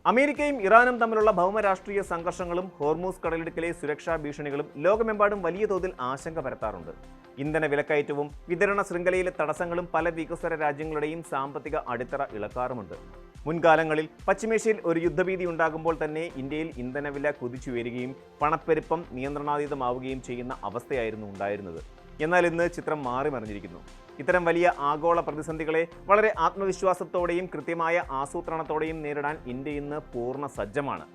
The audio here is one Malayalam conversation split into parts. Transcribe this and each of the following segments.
അമേരിക്കയും ഇറാനും തമ്മിലുള്ള ഭൗമരാഷ്ട്രീയ സംഘർഷങ്ങളും ഹോർമൂസ് കടലിടുക്കിലെ സുരക്ഷാ ഭീഷണികളും ലോകമെമ്പാടും വലിയ തോതിൽ ആശങ്ക പരത്താറുണ്ട്. ഇന്ധന വിലക്കയറ്റവും വിതരണ ശൃംഖലയിലെ തടസ്സങ്ങളും പല വികസ്വര രാജ്യങ്ങളുടെയും സാമ്പത്തിക അടിത്തറ ഇളക്കാറുമുണ്ട്. മുൻകാലങ്ങളിൽ പശ്ചിമേഷ്യയിൽ ഒരു യുദ്ധഭീതി ഉണ്ടാകുമ്പോൾ തന്നെ ഇന്ത്യയിൽ ഇന്ധനവില കുതിച്ചുയരുകയും പണപ്പെരുപ്പം നിയന്ത്രണാതീതമാവുകയും ചെയ്യുന്ന അവസ്ഥയായിരുന്നു ഉണ്ടായിരുന്നത്. എന്നാൽ ഇന്ന് ചിത്രം മാറി മറിഞ്ഞിരിക്കുന്നു. ഇത്തരം വലിയ ആഗോള പ്രതിസന്ധികളെ വളരെ ആത്മവിശ്വാസത്തോടെയും കൃത്യമായ ആസൂത്രണത്തോടെയും നേരിടാൻ ഇന്ത്യ ഇന്ന് പൂർണ്ണ സജ്ജമാണ്.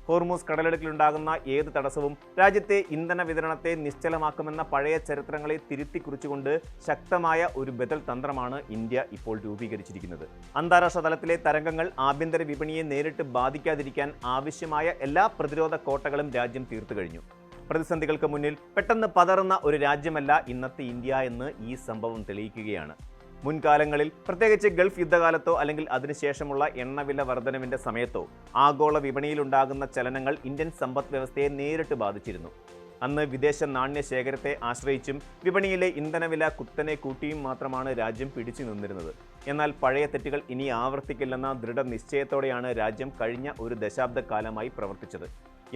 ഹോർമൂസ് കടലിടുക്കിലുണ്ടാകുന്ന ഏത് തടസ്സവും രാജ്യത്തെ ഇന്ധന വിതരണത്തെ നിശ്ചലമാക്കുമെന്ന പഴയ ചരിത്രങ്ങളെ തിരുത്തിക്കുറിച്ചുകൊണ്ട് ശക്തമായ ഒരു ബദൽ തന്ത്രമാണ് ഇന്ത്യ ഇപ്പോൾ രൂപീകരിച്ചിരിക്കുന്നത്. അന്താരാഷ്ട്ര തലത്തിലെ തരംഗങ്ങൾ ആഭ്യന്തര വിപണിയെ നേരിട്ട് ബാധിക്കാതിരിക്കാൻ ആവശ്യമായ എല്ലാ പ്രതിരോധ കോട്ടകളും രാജ്യം തീർത്തു കഴിഞ്ഞു. പ്രതിസന്ധികൾക്ക് മുന്നിൽ പെട്ടെന്ന് പതറുന്ന ഒരു രാജ്യമല്ല ഇന്നത്തെ ഇന്ത്യ എന്ന് ഈ സംഭവം തെളിയിക്കുകയാണ്. മുൻകാലങ്ങളിൽ പ്രത്യേകിച്ച് ഗൾഫ് യുദ്ധകാലത്തോ അല്ലെങ്കിൽ അതിനുശേഷമുള്ള എണ്ണവില വർധനവിന്റെ സമയത്തോ ആഗോള വിപണിയിലുണ്ടാകുന്ന ചലനങ്ങൾ ഇന്ത്യൻ സമ്പദ് വ്യവസ്ഥയെ നേരിട്ട് ബാധിച്ചിരുന്നു. അന്ന് വിദേശ നാണ്യ ശേഖരത്തെ ആശ്രയിച്ചും വിപണിയിലെ ഇന്ധനവില കുത്തനെ കൂട്ടിയും മാത്രമാണ് രാജ്യം പിടിച്ചു നിന്നിരുന്നത്. എന്നാൽ പഴയ തെറ്റുകൾ ഇനി ആവർത്തിക്കില്ലെന്ന ദൃഢനിശ്ചയത്തോടെയാണ് രാജ്യം കഴിഞ്ഞ ഒരു ദശാബ്ദക്കാലമായി പ്രവർത്തിച്ചത്.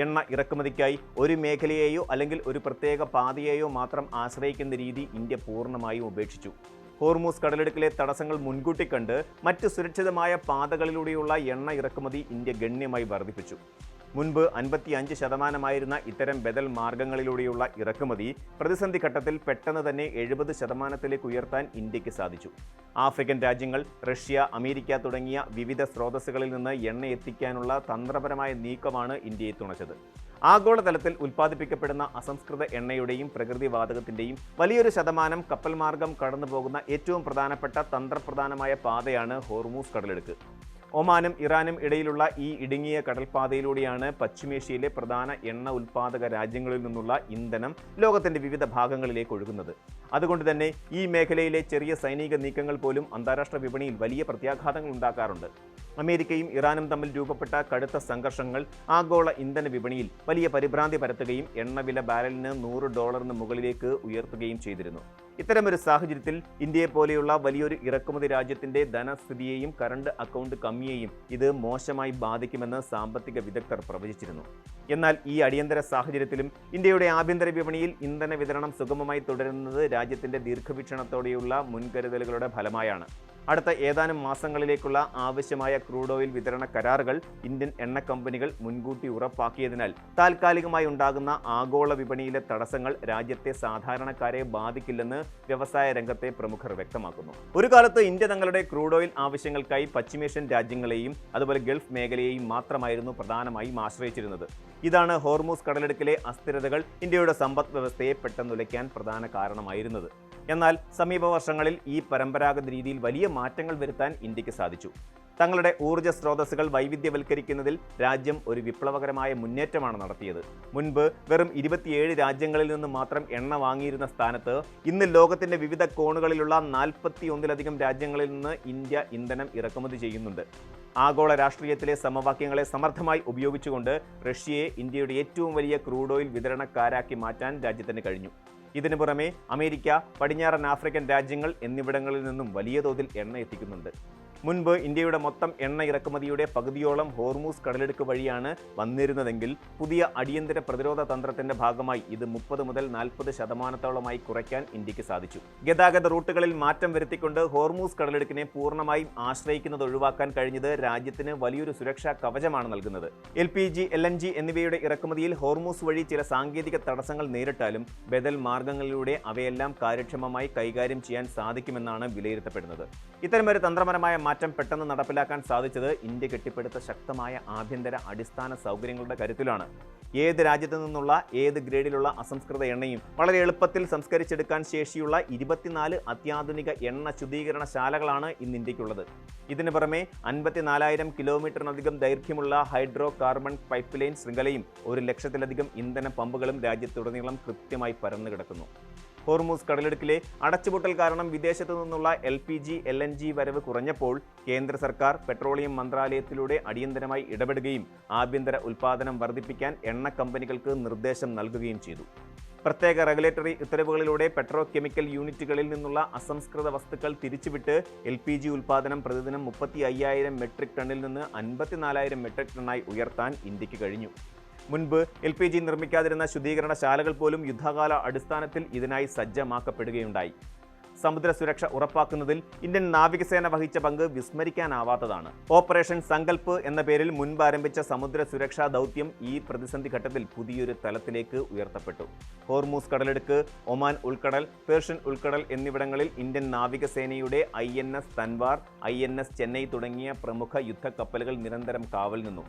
എണ്ണ ഇറക്കുമതിക്കായി ഒരു മേഖലയെയോ അല്ലെങ്കിൽ ഒരു പ്രത്യേക പാതയെയോ മാത്രം ആശ്രയിക്കുന്ന രീതി ഇന്ത്യ പൂർണ്ണമായും ഉപേക്ഷിച്ചു. ഹോർമൂസ് കടലിടുക്കിലെ തടസ്സങ്ങൾ മുൻകൂട്ടി കണ്ട് മറ്റ് സുരക്ഷിതമായ പാതകളിലൂടെയുള്ള എണ്ണ ഇറക്കുമതി ഇന്ത്യ ഗണ്യമായി വർദ്ധിപ്പിച്ചു. മുൻപ് 55% ഇത്തരം ബദൽ മാർഗങ്ങളിലൂടെയുള്ള ഇറക്കുമതി പ്രതിസന്ധി ഘട്ടത്തിൽ പെട്ടെന്ന് തന്നെ 70% ഉയർത്താൻ ഇന്ത്യക്ക് സാധിച്ചു. ആഫ്രിക്കൻ രാജ്യങ്ങൾ, റഷ്യ, അമേരിക്ക തുടങ്ങിയ വിവിധ സ്രോതസ്സുകളിൽ നിന്ന് എണ്ണ എത്തിക്കാനുള്ള തന്ത്രപരമായ നീക്കമാണ് ഇന്ത്യയെ തുണച്ചത്. ആഗോളതലത്തിൽ ഉൽപ്പാദിപ്പിക്കപ്പെടുന്ന അസംസ്കൃത എണ്ണയുടെയും പ്രകൃതിവാതകത്തിൻ്റെയും വലിയൊരു ശതമാനം കപ്പൽ മാർഗം കടന്നുപോകുന്ന ഏറ്റവും പ്രധാനപ്പെട്ട തന്ത്രപ്രധാനമായ പാതയാണ് ഹോർമൂസ് കടലിടുക്ക്. ഒമാനും ഇറാനും ഇടയിലുള്ള ഈ ഇടുങ്ങിയ കടൽപ്പാതയിലൂടെയാണ് പശ്ചിമേഷ്യയിലെ പ്രധാന എണ്ണ ഉൽപ്പാദക രാജ്യങ്ങളിൽ നിന്നുള്ള ഇന്ധനം ലോകത്തിന്റെ വിവിധ ഭാഗങ്ങളിലേക്ക് ഒഴുകുന്നത്. അതുകൊണ്ട് തന്നെ ഈ മേഖലയിലെ ചെറിയ സൈനിക നീക്കങ്ങൾ പോലും അന്താരാഷ്ട്ര വിപണിയിൽ വലിയ പ്രത്യാഘാതങ്ങൾ ഉണ്ടാക്കാറുണ്ട്. അമേരിക്കയും ഇറാനും തമ്മിൽ രൂപപ്പെട്ട കടുത്ത സംഘർഷങ്ങൾ ആഗോള ഇന്ധന വിപണിയിൽ വലിയ പരിഭ്രാന്തി പരത്തുകയും എണ്ണവില ബാരലിന് $100 മുകളിലേക്ക് ഉയർത്തുകയും ചെയ്തിരുന്നു. ഇത്തരമൊരു സാഹചര്യത്തിൽ ഇന്ത്യയെ പോലെയുള്ള വലിയൊരു ഇറക്കുമതി രാജ്യത്തിന്റെ ധനസ്ഥിതിയെയും കറണ്ട് അക്കൗണ്ട് കമ്മിയെയും ഇത് മോശമായി ബാധിക്കുമെന്ന് സാമ്പത്തിക വിദഗ്ധർ പ്രവചിച്ചിരുന്നു. എന്നാൽ ഈ അടിയന്തര സാഹചര്യത്തിലും ഇന്ത്യയുടെ ആഭ്യന്തര വിപണിയിൽ ഇന്ധന വിതരണം സുഗമമായി തുടരുന്നത് രാജ്യത്തിന്റെ ദീർഘവീക്ഷണത്തോടെയുള്ള മുൻകരുതലുകളുടെ ഫലമായാണ്. അടുത്ത ഏതാനും മാസങ്ങളിലേക്കുള്ള ആവശ്യമായ ക്രൂഡ് ഓയിൽ വിതരണ കരാറുകൾ ഇന്ത്യൻ എണ്ണ കമ്പനികൾ മുൻകൂട്ടി ഉറപ്പാക്കിയതിനാൽ താൽക്കാലികമായി ഉണ്ടാകുന്ന ആഗോള വിപണിയിലെ തടസ്സങ്ങൾ രാജ്യത്തെ സാധാരണക്കാരെ ബാധിക്കില്ലെന്ന് വ്യവസായ രംഗത്തെ പ്രമുഖർ വ്യക്തമാക്കുന്നു. ഒരു കാലത്ത് ഇന്ത്യ തങ്ങളുടെ ക്രൂഡ് ഓയിൽ ആവശ്യങ്ങൾക്കായി പശ്ചിമേഷ്യൻ രാജ്യങ്ങളെയും അതുപോലെ ഗൾഫ് മേഖലയെയും മാത്രമായിരുന്നു പ്രധാനമായും ആശ്രയിച്ചിരുന്നത്. ഇതാണ് ഹോർമൂസ് കടലിടുക്കിലെ അസ്ഥിരതകൾ ഇന്ത്യയുടെ സമ്പദ് വ്യവസ്ഥയെ പെട്ടെന്നുലയ്ക്കാൻ പ്രധാന കാരണമായിരുന്നത്. എന്നാൽ സമീപ വർഷങ്ങളിൽ ഈ പരമ്പരാഗത രീതിയിൽ വലിയ മാറ്റങ്ങൾ വരുത്താൻ ഇന്ത്യക്ക് സാധിച്ചു. തങ്ങളുടെ ഊർജ്ജ സ്രോതസ്സുകൾ വൈവിധ്യവൽക്കരിക്കുന്നതിൽ രാജ്യം ഒരു വിപ്ലവകരമായ മുന്നേറ്റമാണ് നടത്തിയത്. മുൻപ് വെറും 27 രാജ്യങ്ങളിൽ നിന്ന് മാത്രം എണ്ണ വാങ്ങിയിരുന്ന സ്ഥാനത്ത് ഇന്ന് ലോകത്തിന്റെ വിവിധ കോണുകളിലുള്ള 41-ലധികം രാജ്യങ്ങളിൽ നിന്ന് ഇന്ത്യ ഇന്ധനം ഇറക്കുമതി ചെയ്യുന്നുണ്ട്. ആഗോള രാഷ്ട്രീയത്തിലെ സമവാക്യങ്ങളെ സമർത്ഥമായി ഉപയോഗിച്ചുകൊണ്ട് റഷ്യയെ ഇന്ത്യയുടെ ഏറ്റവും വലിയ ക്രൂഡ് ഓയിൽ വിതരണക്കാരാക്കി മാറ്റാൻ രാജ്യത്തിന് കഴിഞ്ഞു. ഇതിനു പുറമെ അമേരിക്ക, പടിഞ്ഞാറൻ ആഫ്രിക്കൻ രാജ്യങ്ങൾ എന്നിവിടങ്ങളിൽ നിന്നും വലിയ തോതിൽ എണ്ണ എത്തിക്കുന്നുണ്ട്. മുൻപ് ഇന്ത്യയുടെ മൊത്തം എണ്ണ ഇറക്കുമതിയുടെ പകുതിയോളം ഹോർമൂസ് കടലിടുക്ക് വഴിയാണ് വന്നിരുന്നതെങ്കിൽ പുതിയ അടിയന്തര പ്രതിരോധ തന്ത്രത്തിന്റെ ഭാഗമായി ഇത് 30 മുതൽ 40% കുറയ്ക്കാൻ ഇന്ത്യക്ക് സാധിച്ചു. ഗതാഗത റൂട്ടുകളിൽ മാറ്റം വരുത്തിക്കൊണ്ട് ഹോർമൂസ് കടലിടുക്കിനെ പൂർണ്ണമായും ആശ്രയിക്കുന്നത് ഒഴിവാക്കാൻ കഴിഞ്ഞത് രാജ്യത്തിന് വലിയൊരു സുരക്ഷാ കവചമാണ് നൽകുന്നത്. LPG, LNG എന്നിവയുടെ ഇറക്കുമതിയിൽ ഹോർമൂസ് വഴി ചില സാങ്കേതിക തടസ്സങ്ങൾ നേരിട്ടാലും ബദൽ മാർഗങ്ങളിലൂടെ അവയെല്ലാം കാര്യക്ഷമമായി കൈകാര്യം ചെയ്യാൻ സാധിക്കുമെന്നാണ് വിലയിരുത്തപ്പെടുന്നത്. ഇത്തരമൊരു തന്ത്രപരമായ മാറ്റം പെട്ടെന്ന് നടപ്പിലാക്കാൻ സാധിച്ചത് ഇന്ത്യ കെട്ടിപ്പടുത്ത ശക്തമായ ആഭ്യന്തര അടിസ്ഥാന സൗകര്യങ്ങളുടെ കരുത്തിലാണ്. ഏത് രാജ്യത്തു നിന്നുള്ള ഏത് ഗ്രേഡിലുള്ള അസംസ്കൃത എണ്ണയും വളരെ എളുപ്പത്തിൽ സംസ്കരിച്ചെടുക്കാൻ ശേഷിയുള്ള 24 അത്യാധുനിക എണ്ണ ശുദ്ധീകരണശാലകളാണ് ഇന്ന് ഇന്ത്യക്കുള്ളത്. ഇതിനു പുറമെ 54,000 കിലോമീറ്ററിനധികം ദൈർഘ്യമുള്ള ഹൈഡ്രോ കാർബൺ പൈപ്പ് ലൈൻ ശൃംഖലയും 100,000-ലധികം ഇന്ധന പമ്പുകളും രാജ്യത്തുടനീളം കൃത്യമായി പരന്നു കിടക്കുന്നു. ഹോർമൂസ് കടലിടുക്കിലെ അടച്ചുപൂട്ടൽ കാരണം വിദേശത്തു നിന്നുള്ള LPG, LNG വരവ് കുറഞ്ഞപ്പോൾ കേന്ദ്ര സർക്കാർ പെട്രോളിയം മന്ത്രാലയത്തിലൂടെ അടിയന്തരമായി ഇടപെടുകയും ആഭ്യന്തര ഉൽപ്പാദനം വർദ്ധിപ്പിക്കാൻ എണ്ണ കമ്പനികൾക്ക് നിർദ്ദേശം നൽകുകയും ചെയ്തു. പ്രത്യേക റെഗുലേറ്ററി ഉത്തരവുകളിലൂടെ പെട്രോ കെമിക്കൽ യൂണിറ്റുകളിൽ നിന്നുള്ള അസംസ്കൃത വസ്തുക്കൾ തിരിച്ചുവിട്ട് LPG ഉൽപ്പാദനം പ്രതിദിനം 35,000 മെട്രിക് ടണ്ണിൽ നിന്ന് 54,000 മെട്രിക് ടണ്ണായി ഉയർത്താൻ ഇന്ത്യക്ക് കഴിഞ്ഞു. മുൻപ് LPG നിർമ്മിക്കാതിരുന്ന ശുദ്ധീകരണശാലകൾ പോലും യുദ്ധകാല അടിസ്ഥാനത്തിൽ ഇതിനായി സജ്ജമാക്കപ്പെടുകയുണ്ടായി. സമുദ്ര സുരക്ഷ ഉറപ്പാക്കുന്നതിൽ ഇന്ത്യൻ നാവികസേന വഹിച്ച പങ്ക് വിസ്മരിക്കാനാവാത്തതാണ്. ഓപ്പറേഷൻ സങ്കൽപ്പ് എന്ന പേരിൽ മുൻപ് ആരംഭിച്ച സമുദ്ര സുരക്ഷാ ദൗത്യം ഈ പ്രതിസന്ധി ഘട്ടത്തിൽ പുതിയൊരു തലത്തിലേക്ക് ഉയർത്തപ്പെട്ടു. ഹോർമൂസ് കടലിടുക്ക്, ഒമാൻ ഉൾക്കടൽ, പേർഷ്യൻ ഉൾക്കടൽ എന്നിവിടങ്ങളിൽ ഇന്ത്യൻ നാവികസേനയുടെ INS തൻവാർ, INS ചെന്നൈ തുടങ്ങിയ പ്രമുഖ യുദ്ധക്കപ്പലുകൾ നിരന്തരം കാവൽ നിന്നു.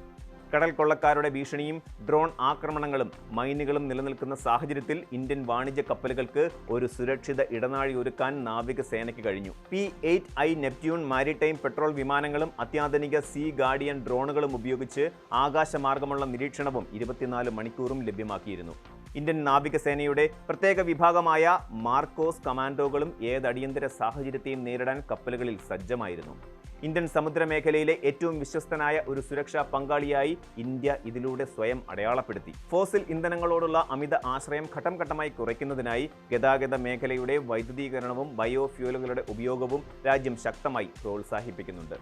കടൽ കൊള്ളക്കാരുടെ ഭീഷണിയും ഡ്രോൺ ആക്രമണങ്ങളും മൈനുകളും നിലനിൽക്കുന്ന സാഹചര്യത്തിൽ ഇന്ത്യൻ വാണിജ്യ കപ്പലുകൾക്ക് ഒരു സുരക്ഷിത ഇടനാഴി ഒരുക്കാൻ നാവികസേനയ്ക്ക് കഴിഞ്ഞു. P-8I നെപ്റ്റ്യൂൺ മാരിടൈം പെട്രോൾ വിമാനങ്ങളും അത്യാധുനിക സീ ഗാർഡിയൻ ഡ്രോണുകളും ഉപയോഗിച്ച് ആകാശമാർഗമുള്ള നിരീക്ഷണവും 24 മണിക്കൂറും ലഭ്യമാക്കിയിരുന്നു. ഇന്ത്യൻ നാവികസേനയുടെ പ്രത്യേക വിഭാഗമായ മാർക്കോസ് കമാൻഡോകളും ഏതടിയന്തര സാഹചര്യത്തെയും നേരിടാൻ കപ്പലുകളിൽ സജ്ജമായിരുന്നു. ഇന്ത്യൻ സമുദ്രമേഖലയിലെ ഏറ്റവും വിശ്വസ്തനായ ഒരു സുരക്ഷാ പങ്കാളിയായി ഇന്ത്യ ഇതിലൂടെ സ്വയം അടയാളപ്പെടുത്തി. ഫോസിൽ ഇന്ധനങ്ങളോടുള്ള അമിത ആശ്രയം ഘട്ടം ഘട്ടമായി കുറയ്ക്കുന്നതിനായി ഗതാഗത മേഖലയുടെ വൈദ്യുതീകരണവും ബയോഫ്യൂലുകളുടെ ഉപയോഗവും രാജ്യം ശക്തമായി പ്രോത്സാഹിപ്പിക്കുന്നുണ്ട്.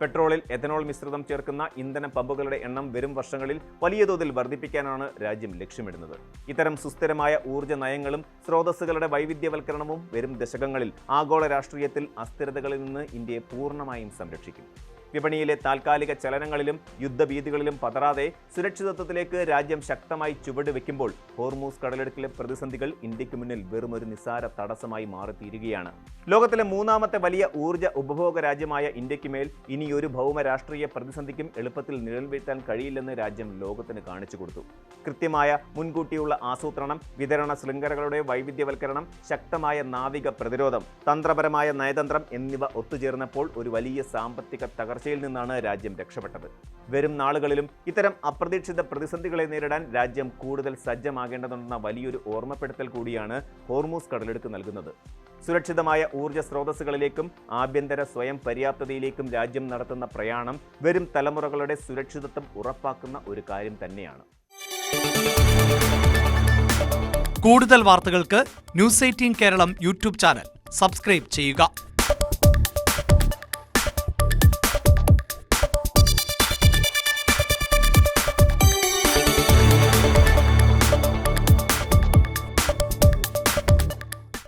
പെട്രോളിൽ എഥനോൾ മിശ്രിതം ചേർക്കുന്ന ഇന്ധന പമ്പുകളുടെ എണ്ണം വരും വർഷങ്ങളിൽ വലിയ തോതിൽ വർദ്ധിപ്പിക്കാനാണ് രാജ്യം ലക്ഷ്യമിടുന്നത്. ഇത്തരം സുസ്ഥിരമായ ഊർജ്ജ നയങ്ങളും സ്രോതസ്സുകളുടെ വൈവിധ്യവൽക്കരണവും വരും ദശകങ്ങളിൽ ആഗോള രാഷ്ട്രീയത്തിൽ അസ്ഥിരതകളിൽ നിന്ന് ഇന്ത്യയെ പൂർണ്ണമായും സംരക്ഷിക്കും. വിപണിയിലെ താൽക്കാലിക ചലനങ്ങളിലും യുദ്ധഭീതികളിലും പതറാതെ സുരക്ഷിതത്വത്തിലേക്ക് രാജ്യം ശക്തമായി ചുവടുവെക്കുമ്പോൾ ഹോർമൂസ് കടലിടുക്കിലെ പ്രതിസന്ധികൾ ഇന്ത്യക്ക് മുന്നിൽ വെറുമൊരു നിസ്സാര തടസ്സമായി മാറിത്തീരുകയാണ്. ലോകത്തിലെ മൂന്നാമത്തെ വലിയ ഊർജ്ജ ഉപഭോഗ രാജ്യമായ ഇന്ത്യക്ക് മേൽ ഇനിയൊരു ഭൗമ രാഷ്ട്രീയ പ്രതിസന്ധിക്കും എളുപ്പത്തിൽ നിഴൽ വീഴ്ത്താൻ കഴിയില്ലെന്ന് രാജ്യം ലോകത്തിന് കാണിച്ചു കൊടുത്തു. കൃത്യമായ മുൻകൂട്ടിയുള്ള ആസൂത്രണം, വിതരണ ശൃംഖലകളുടെ വൈവിധ്യവൽക്കരണം, ശക്തമായ നാവിക പ്രതിരോധം, തന്ത്രപരമായ നയതന്ത്രം എന്നിവ ഒത്തുചേർന്നപ്പോൾ ഒരു വലിയ സാമ്പത്തിക തകർച്ചയിൽ നിന്നാണ് രാജ്യം രക്ഷപ്പെട്ടത്. വരും നാളുകളിലും ഇത്തരം അപ്രതീക്ഷിത പ്രതിസന്ധികളെ നേരിടാൻ രാജ്യം കൂടുതൽ സജ്ജമാകേണ്ടതുണ്ടെന്ന വലിയൊരു ഓർമ്മപ്പെടുത്തൽ കൂടിയാണ് ഹോർമൂസ് കടലിടുക്ക് നൽകുന്നത്. സുരക്ഷിതമായ ഊർജ്ജ സ്രോതസ്സുകളിലേക്കും ആഭ്യന്തര സ്വയം പര്യാപ്തതയിലേക്കും രാജ്യം നടത്തുന്ന പ്രയാണം വരും തലമുറകളുടെ സുരക്ഷിതത്വം ഉറപ്പാക്കുന്ന ഒരു കാര്യം തന്നെയാണ്. കൂടുതൽ വാർത്തകൾക്ക് News 18 Keralam YouTube channel subscribe ചെയ്യുക.